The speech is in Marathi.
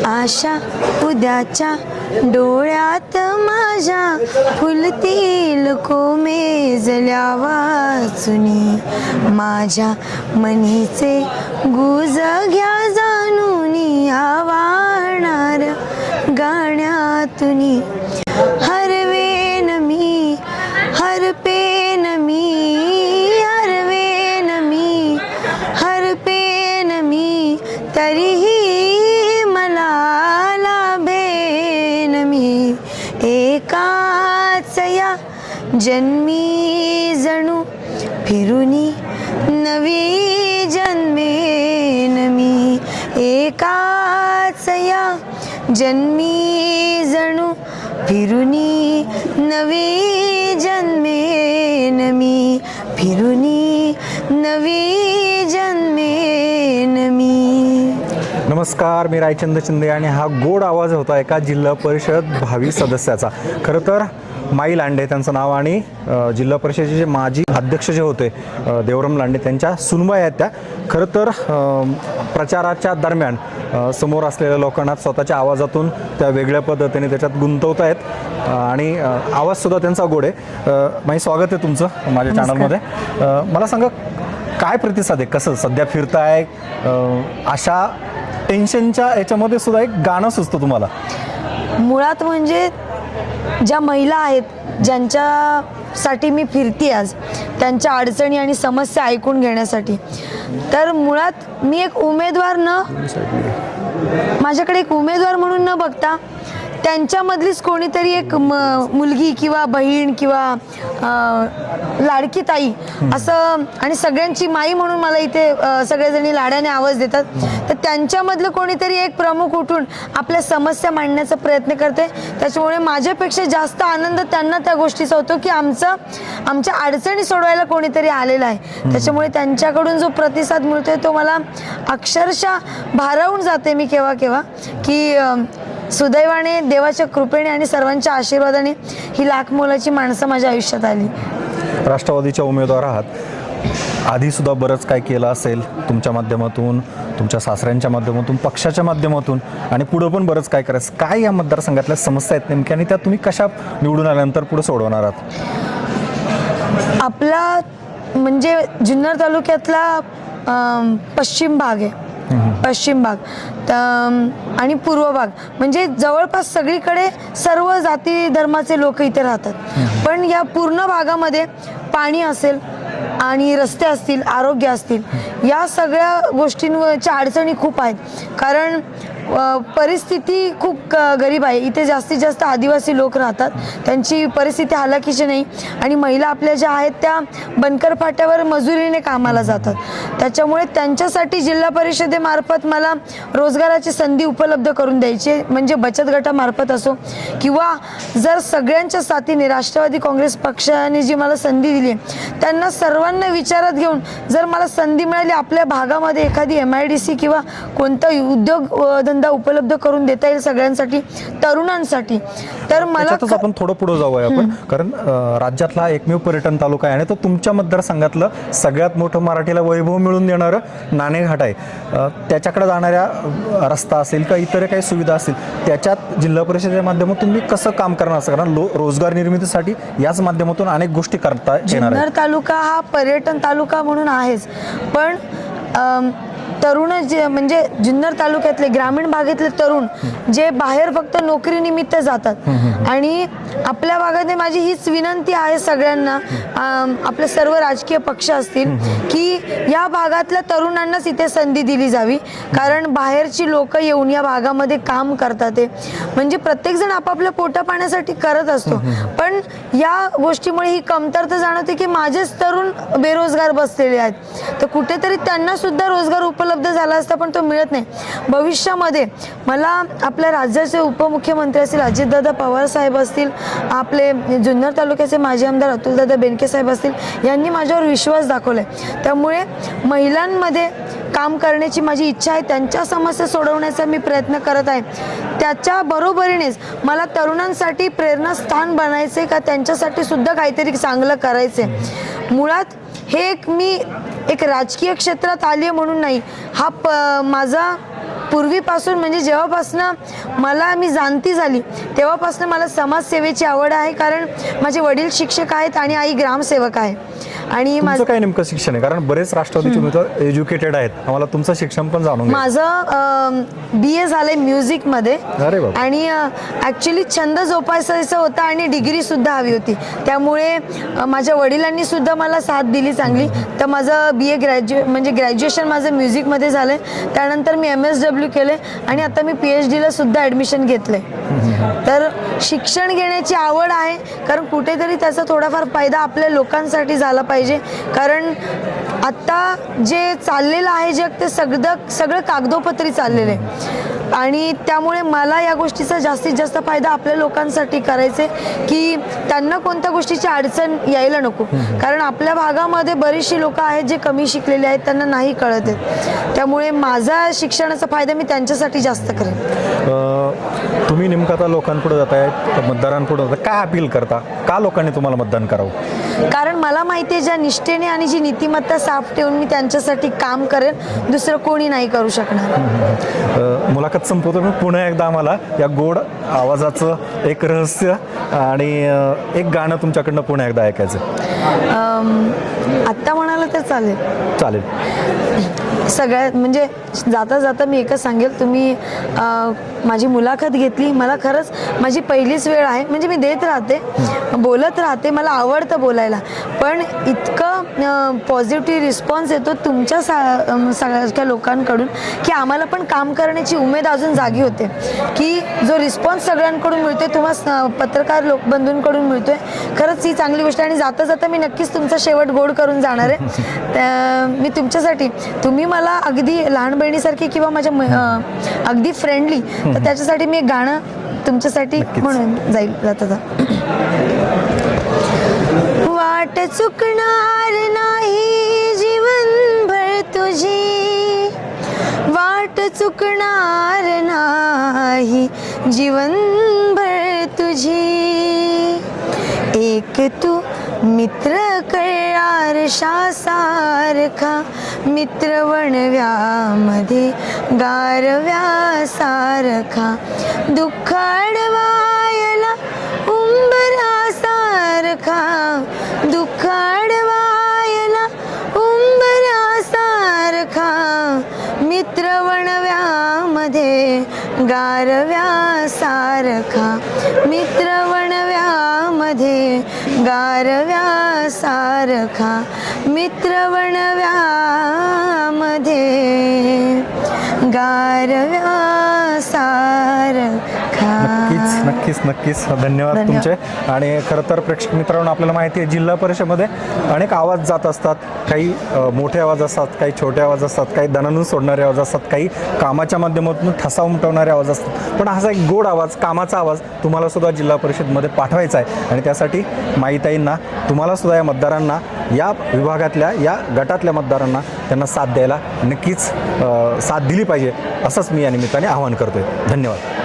आशा उद्याच्या डोळ्यात माझ्या फुलतील कोमेजल्या वाचुनी माझ्या मनीचे गुज घ्या जाणूनी आवाहणार गाण्यातुनी हरवेन मी हरपेन मी हरवेन मी हरपेन मी तरीही मला लाभेन मी एकाच या जन्मी जणू फिरुनी नवी जन्मेन मी एकाच या जन्मी जणू फिरुनी नवी जन्मेन मी फिरुनी नवी जन्मेन मी. नमस्कार, मी रायचंद शिंदे आणि हा गोड आवाज होता एका जिल्हा परिषद भावी सदस्याचा. खरं तर माई लांडे त्यांचं नाव आणि जिल्हा परिषदेचे जे माजी अध्यक्ष जे होते देवराम लांडे त्यांच्या सुनबाई आहेत त्या. खरं तर प्रचाराच्या दरम्यान समोर असलेल्या लोकांना स्वतःच्या आवाजातून त्या वेगळ्या पद्धतीने त्याच्यात गुंतवत आहेत आणि आवाजसुद्धा त्यांचा गोड आहे. माई, स्वागत आहे तुमचं माझ्या चॅनलमध्ये. मला सांगा, काय प्रतिसाद आहे, कसं सध्या फिरताय? अशा टेन्शनच्या याच्यामध्ये सुद्धा एक गाणं सुचतं तुम्हाला? मुळात म्हणजे ज्या महिला आहेत ज्यांच्यासाठी मी फिरते आज, त्यांच्या अडचणी आणि समस्या ऐकून घेण्यासाठी, तर मुळात मी एक उमेदवार माझ्याकडे एक उमेदवार म्हणून न बघता त्यांच्यामधलीच कोणीतरी एक मुलगी किंवा बहीण किंवा लाडकी ताई असं, आणि सगळ्यांची माई म्हणून मला इथे सगळेजणी लाडाने आवाज देतात, तर त्यांच्यामधलं कोणीतरी एक प्रमुख उठून आपल्या समस्या मांडण्याचा प्रयत्न करते. त्याच्यामुळे माझ्यापेक्षा जास्त आनंद त्यांना त्या गोष्टीचा होतो की आमच्या अडचणी सोडवायला कोणीतरी आलेला आहे. त्याच्यामुळे त्यांच्याकडून जो प्रतिसाद मिळतोय तो मला अक्षरशः भारावून जाते मी केव्हा केव्हा, की सुदैवाने देवाच्या कृपेने आणि सर्वांच्या आशीर्वादाने ही लाख मोलाची माणसं माझ्या आयुष्यात आली. राष्ट्रवादीच्या उमेदवार आहात, आधीसुद्धा बरंच काय केलं असेल तुमच्या माध्यमातून, तुमच्या सासऱ्यांच्या माध्यमातून, पक्षाच्या माध्यमातून, आणि पुढं पण बरंच काय करायचं. काय या मतदारसंघातल्या समस्या आहेत नेमक्या आणि त्या तुम्ही कशा निवडून आल्यानंतर पुढे सोडवणार आहात? आपला म्हणजे जुन्नर तालुक्यातला पश्चिम भाग आहे, पश्चिम भाग आणि पूर्व भाग, म्हणजे जवळपास सगळीकडे सर्व जाती धर्माचे लोक इथे राहतात. पण या पूर्ण भागामध्ये पाणी असेल आणि रस्ते असतील, आरोग्य असतील, या सगळ्या गोष्टींच्या अडचणी खूप आहेत. कारण परिस्थिती खूप गरीब आहे. इथे जास्तीत जास्त आदिवासी लोक राहतात, त्यांची परिस्थिती हालाकीची नाही, आणि महिला आपल्या ज्या आहेत त्या बनकर फाट्यावर मजुरीने कामाला जातात. त्याच्यामुळे त्यांच्यासाठी जिल्हा परिषदेमार्फत मला रोजगाराची संधी उपलब्ध करून द्यायची, म्हणजे बचत गटामार्फत असो किंवा जर सगळ्यांच्या साथीने राष्ट्रवादी काँग्रेस पक्षाने जी मला संधी दिली त्यांना सर्वांना विचारात घेऊन जर मला संधी मिळाली आपल्या भागामध्ये एखादी MIDC किंवा कोणता उद्योग उपलब्ध करून देता येईल सगळ्यांसाठी, तरुणांसाठी, तर मला आपण थोडं पुढे जाऊया आपण. कारण राज्यातला एकमेव पर्यटन तालुका आहे आणि तो तुमच्या मतदारसंघातलं सगळ्यात मोठं मराठीला वैभव मिळून देणारं नाणेघाट आहे. त्याच्याकडे जाणाऱ्या रस्ता असेल किंवा इतर काही सुविधा असतील, त्याच्यात जिल्हा परिषदेच्या माध्यमातून तुम्ही कसं काम करणार असं? कारण रोजगार निर्मितीसाठी याच माध्यमातून अनेक गोष्टी करता येणार. जुन्नर तालुका हा पर्यटन तालुका म्हणून आहेच, पण तरुण जे म्हणजे जुन्नर तालुक्यातले ग्रामीण भागातले तरुण जे बाहेर फक्त नोकरीनिमित्त जातात, आणि आपल्या भागात माझी हीच विनंती आहे सगळ्यांना, आपले सर्व राजकीय पक्ष असतील, की या भागातल्या तरुणांनाच इथे संधी दिली जावी. कारण बाहेरची लोक येऊन या भागामध्ये काम करतात ते, म्हणजे प्रत्येकजण आपापल्या पोटा पाण्यासाठी करत असतो, पण या गोष्टीमुळे ही कमतरता जाणवते की माझेच तरुण बेरोजगार बसलेले आहेत, तर कुठेतरी त्यांना सुद्धा रोजगार उपलब्ध झाला असता, पण तो मिळत नाही. भविष्यामध्ये मला आपल्या राज्याचे उपमुख्यमंत्री असतील अजितदादा पवार साहेब असतील, आपले जुन्नर तालुक्याचे माजी आमदार अतुलदादा बेनके साहेब असतील, यांनी माझ्यावर विश्वास दाखवलाय. त्यामुळे महिलांमध्ये काम करण्याची माझी इच्छा आहे, त्यांच्या समस्या सोडवण्याचा मी प्रयत्न करत आहे. त्याच्या बरोबरीनेच मला तरुणांसाठी प्रेरणास्थान बनायचे का त्यांच्यासाठी सुद्धा काहीतरी चांगलं करायचे. मुळात हे मी एक राजकीय क्षेत्रात आली म्हणून नाही, हा माझा पूर्वीपासून म्हणजे जेव्हापासनं मी जाणती झाली तेव्हापासनं मला समाजसेवेची आवड आहे, कारण माझे वडील शिक्षक आहेत आणि आई ग्रामसेवक आहे. आणि तुमचं काय नेमकं शिक्षण आहे? कारण बरेच राष्ट्रवादीचे उमेदवार एज्युकेटेड आहेत, आम्हाला तुमचं शिक्षण पण जाणून घ्या. माझं BA झालंय म्युझिकमध्ये. अरे बाबा. आणि ॲक्च्युली छंद जोपासायचा होता आणि डिग्री सुद्धा हवी होती, त्यामुळे माझ्या वडिलांनी सुद्धा मला साथ दिली चांगली. तर माझं BA म्हणजे ग्रॅज्युएशन माझं म्युझिकमध्ये झालं आहे. त्यानंतर मी MSW केले आणि आता मी PhDला सुद्धा ॲडमिशन घेतलं आहे. तर शिक्षण घेण्याची आवड आहे, कारण कुठेतरी त्याचा थोडाफार फायदा आपल्या लोकांसाठी झाला पाहिजे. कारण आत्ता जे चाललेलं आहे जग ते सगळं कागदोपत्री चाललेलं आहे आणि त्यामुळे मला या गोष्टीचा जास्तीत जास्त फायदा आपल्या लोकांसाठी करायचे, की त्यांना कोणत्या गोष्टीची अडचण यायला नको. कारण आपल्या भागामध्ये बरीचशी लोक आहेत जे कमी शिकलेले आहेत, त्यांना नाही कळत आहेत. त्यामुळे माझा शिक्षणाचा फायदा मी त्यांच्यासाठी जास्त करेन. तुम्ही नेमकं आता लोकांपुढे जात आहेत, मतदारांपुढे जाता, काय अपील करता? का लोकांनी तुम्हाला मतदान करावं? कारण मला माहिती आहे ज्या निष्ठेने आणि जी नीतिमत्ता साफ ठेवून मी त्यांच्यासाठी काम करेन, दुसरं कोणी नाही करू शकणार. मुलाखत संपवतो मी. पुन्हा एकदा आम्हाला या गोड आवाजाचं एक रहस्य आणि एक गाणं तुमच्याकडनं पुन्हा एकदा ऐकायचं. आत्ता म्हणाला तर चालेल. चालेल. सगळ्यात म्हणजे जाता जाता मी एकच सांगेल, तुम्ही माझी मुलाखत घेतली, मला खरंच माझी पहिलीच वेळ आहे. म्हणजे मी देत राहते, बोलत राहते, मला आवडतं बोलायला, पण इतकं पॉझिटिव्ह रिस्पॉन्स येतो तुमच्या सगळ्या लोकांकडून की आम्हाला पण काम करण्याची उमेद अजून जागी होते. की जो रिस्पॉन्स सगळ्यांकडून मिळतोय, तुम्हाला पत्रकार बंधूंकडून मिळतोय, खरंच ही चांगली गोष्ट आहे. आणि जाता जाता मी नक्कीच तुमचा शेवट गोड करून जाणार आहे. मी तुमच्यासाठी, तुम्ही मला अगदी लहान बहिणीसारखी किंवा माझ्या अगदी फ्रेंडली, तर त्याच्यासाठी मी एक गाणं तुमच्यासाठी म्हणून जाईल जाता. वाट चुकणार नाही जीवनभर तुझी, वाट चुकणार नाही जीवनभर तुझी, एक तू मित्र कळारशा सारखा, मित्र वणव्यामध्ये गारव्या सारखा, दुःख अडवायला उंबरा सारखा, दुःख अडवायला उंबरा सारखा, मित्र वणव्यामध्ये गारव्या सारखा, मित्र वणव्यामध्ये गारव्या सारखा, मित्र वणव्यामध्ये गारव्या सारखा. नक्कीच नक्कीच नक्कीच धन्यवाद तुमचे. आणि खरं तर प्रेक्षक मित्रांनो, आपल्याला माहिती आहे जिल्हा परिषदेमध्ये अनेक आवाज जात असतात. काही मोठे आवाज असतात, काही छोटे आवाज असतात, काही दणानून सोडणारे आवाज असतात, काही कामाच्या माध्यमातून ठसा उमटवणारे आवाज असतात. पण असा एक गोड आवाज, कामाचा आवाज तुम्हाला सुद्धा जिल्हा परिषदमध्ये पाठवायचा आहे. आणि त्यासाठी माईताईंना, तुम्हाला सुद्धा या मतदारांना, या विभागातल्या या गटातल्या मतदारांना त्यांना साथ द्यायला नक्कीच साथ दिली पाहिजे, असंच मी या निमित्ताने आवाहन करतोय. धन्यवाद.